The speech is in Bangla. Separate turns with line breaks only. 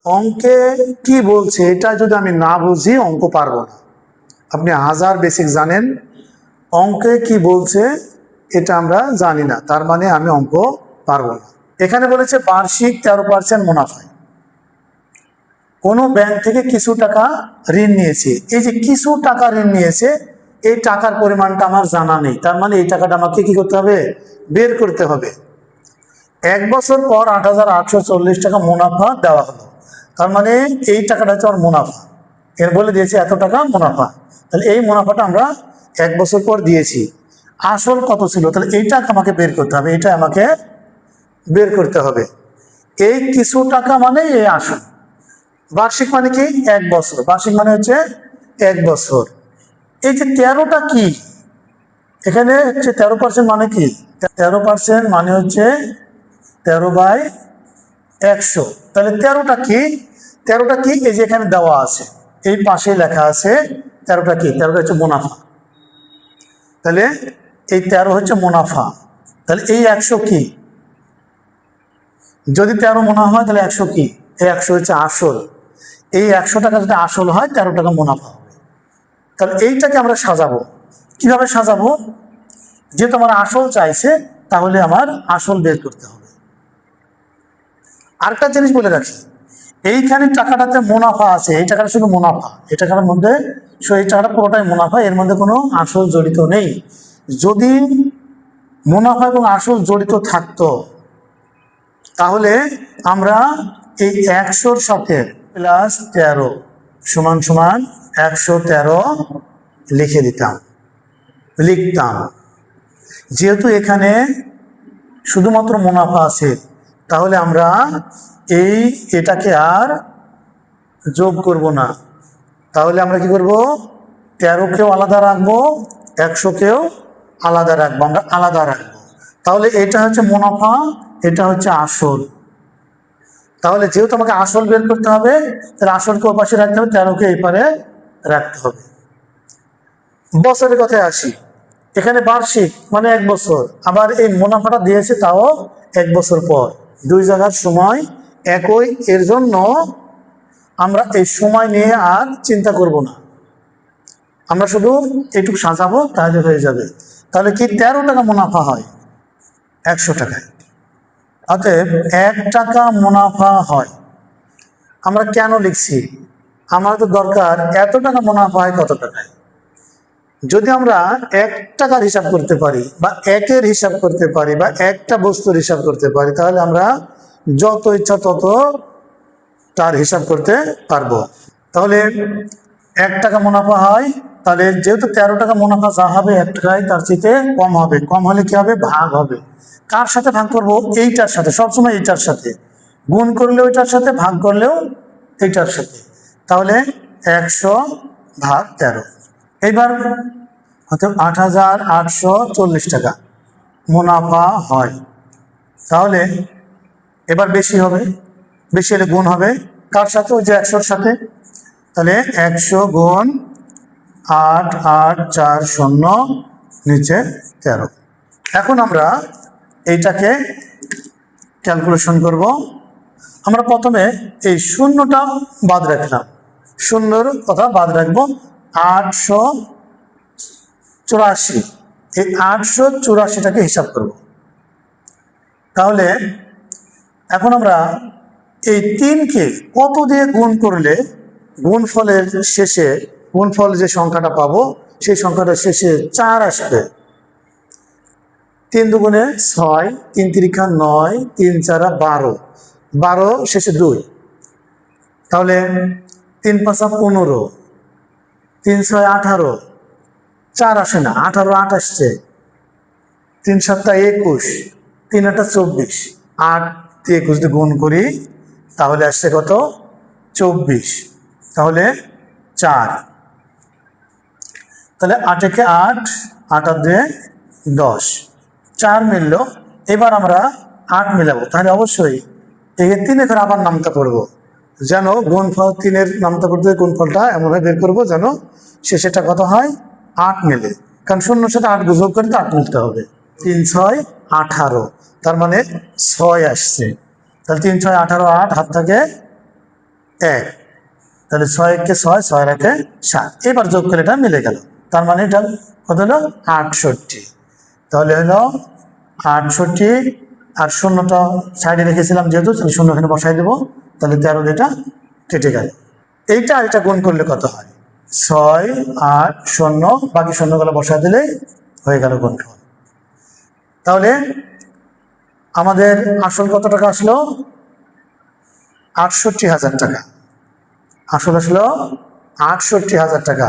অঙ্কে কি বলছে এটা যদি আমি না বুঝি অঙ্ক পারবো না। আপনি হাজার বেসিক জানেন, অঙ্কে কি বলছে এটা আমরা জানি না, তার মানে আমি অঙ্ক পারবো না। এখানে বলেছে বার্ষিক 13% মুনাফায় কোনো ব্যাংক থেকে কিছু টাকা ঋণ নিয়েছে। এই যে কিছু টাকা ঋণ নিয়েছে, এই টাকার পরিমাণটা আমার জানা নেই, তার মানে এই টাকাটা আমাকে কি করতে হবে? বের করতে হবে। 1 বছর পর 8,840 টাকা মুনাফা দেওয়া হলো, তার মানে এই টাকাটা হচ্ছে আমার মুনাফা। এর বলে দিয়েছে এত টাকা মুনাফা, তাহলে এই মুনাফাটা আমরা 1 বছর পর দিয়েছি। আসল কত ছিল, তাহলে এইটা আমাকে বের করতে হবে, এটা আমাকে বের করতে হবে। এই কিছু টাকা মানে এই আসল। বার্ষিক মানে কি? 1 বছর। বার্ষিক মানে হচ্ছে 1 বছর। এই যে 13টা কি, এখানে হচ্ছে 13% মানে কি? 13% মানে হচ্ছে 13/100। তাহলে 13টা কি? 13টা কি? এই যে এখানে দেওয়া আছে, এই পাশে লেখা আছে 13টা কি? 13টা হচ্ছে মুনাফা। তাহলে এই 13 হচ্ছে মুনাফা। তাহলে এই 100 কি? যদি 13 মুনাফা হয় তাহলে 100 কি? এই 100 হচ্ছে আসল। এই 100 টাকা যদি আসল হয় 13 টাকা মুনাফা হবে। তাহলে এইটাকে আমরা সাজাবো। কিভাবে সাজাবো? যেহেতু আমার আসল চাইছে, তাহলে আমার আসল বের করতে হবে। আরেকটা জিনিস বলে রাখি, এইখানে টাকাটাতে মুনাফা আছে, এই টাকাটা শুধু মুনাফা, এই টাকার মধ্যে এই টাকাটা পুরোটাই মুনাফা, এর মধ্যে কোনো আসল জড়িত নেই। যদি মুনাফা এবং আসল জড়িত থাকতো তাহলে আমরা এই 100-র সাথে +13 সমান সমান 113 লিখে লিখতাম। যেহেতু এখানে শুধুমাত্র মুনাফা আছে, তাহলে আমরা এটাকে আর যোগ করব না। তাহলে আমরা কি করব? 13কেও আলাদা রাখবো, 100কেও আলাদা রাখবো, আমরা আলাদা রাখবো। তাহলে এটা হচ্ছে মুনাফা, এটা হচ্ছে আসল। তাহলে যেহেতু আমাকে আসল বের করতে হবে, তাহলে আসলকে ওপাশে রাখতে হবে, 13কে এই পারে রাখতে হবে। বছরের কথায় আসি, এখানে বার্ষিক মানে 1 বছর, আবার এই মুনাফাটা দিয়েছে তাও 1 বছর পর। দুই জায়গার সময় একই, এর জন্য আমরা এই সময় নিয়ে আর চিন্তা করব না, আমরা শুধু এইটুকু সাজাবো, তাহলে হয়ে যাবে। তাহলে কি 13 টাকা মুনাফা হয় 100 টাকায়, অতএব 1 টাকা মুনাফা হয়। আমরা কেন লিখছি? আমার তো দরকার এত টাকা মুনাফা হয় কত টাকায়। যদি আমরা 1 টাকার হিসাব করতে পারি, বা 1-এর হিসাব করতে পারি, বা একটা বস্তুর হিসাব করতে পারি, তাহলে আমরা যত ইচ্ছা তত তার হিসাব করতে পারবো। তাহলে 1 টাকা মুনাফা হয়, তাহলে যেহেতু 13 টাকা মুনাফা যা হবে 1 টাকায় তার চেয়ে কম হবে। কম হলে কি হবে? ভাগ হবে। কার সাথে ভাগ করব? এইটার সাথে, সবসময় এইটার সাথে। গুণ করলেও এটার সাথে, ভাগ করলেও এইটার সাথে। তাহলে 100/13। এইবার হয়তো 8,840 টাকা মুনাফা হয়। তাহলে এবার বেশি হবে, বেশি হলে গুণ হবে কার সাথে? ওই যে 100-র সাথে। তাহলে 100 গুণ 8,840 নিচে 13। এখন আমরা এইটাকে ক্যালকুলেশন করব। আমরা প্রথমে এই শূন্যটা বাদ রাখলাম, শূন্যর কথা বাদ রাখবো। 884, এই 884টাকে হিসাব করব। তাহলে এখন আমরা এই 3কে কত দিয়ে গুণ করলে গুণফলের শেষে, গুণফল যে সংখ্যাটা পাবো সেই সংখ্যাটা শেষে 4 আসবে। 3 দুগুণে 6, 3 তিরিখা 9, 3 চারা 12, 12 শেষে 2। তাহলে 3 5 15, 3 6 18, 4 আসে না, 18 8 আসছে, 3 7 21, 3 8 24, 8 দিয়ে 21 দিয়ে গুণ করি তাহলে আসছে কত? 24। তাহলে 4, তাহলে 8 একে 8, 8 আর 2 10, 4 মিলল। এবার আমরা 8 মিলাবো, তাহলে অবশ্যই এই 3 করে আবার নামতা পড়বো, যেন গুণফল 3-এর নামতা পড়তে গুণফলটা এমনভাবে বের করবো যেন শেষেটা কত হয়? 8 মিলে। কারণ 0-র সাথে 8 যোগ করে তো 8 মিলতে হবে। 3 6 18, তার মানে 6 আসছে। তাহলে 3 6 18, 8 হাত থাকে এক, তাহলে 6 কে 6, 6 একে 7, এবার যোগ করে এটা মিলে গেল। তার মানে এটা কত হলো 68। তাহলে হলো 68, আর শূন্যটা সাইডে রেখেছিলাম যেহেতু, তাহলে শূন্য এখানে বসাই দেবো, তাহলে 13 এটা কেটে গেল। এইটা আর এটা গুণ করলে কত হয়? 6, 8, 0, বাকি শূন্যগুলো বসায় দিলে হয়ে গেল গুণফল। তাহলে আমাদের আসল কত টাকা আসলো? 68,000 টাকা। আসল আসলো 68,000 টাকা।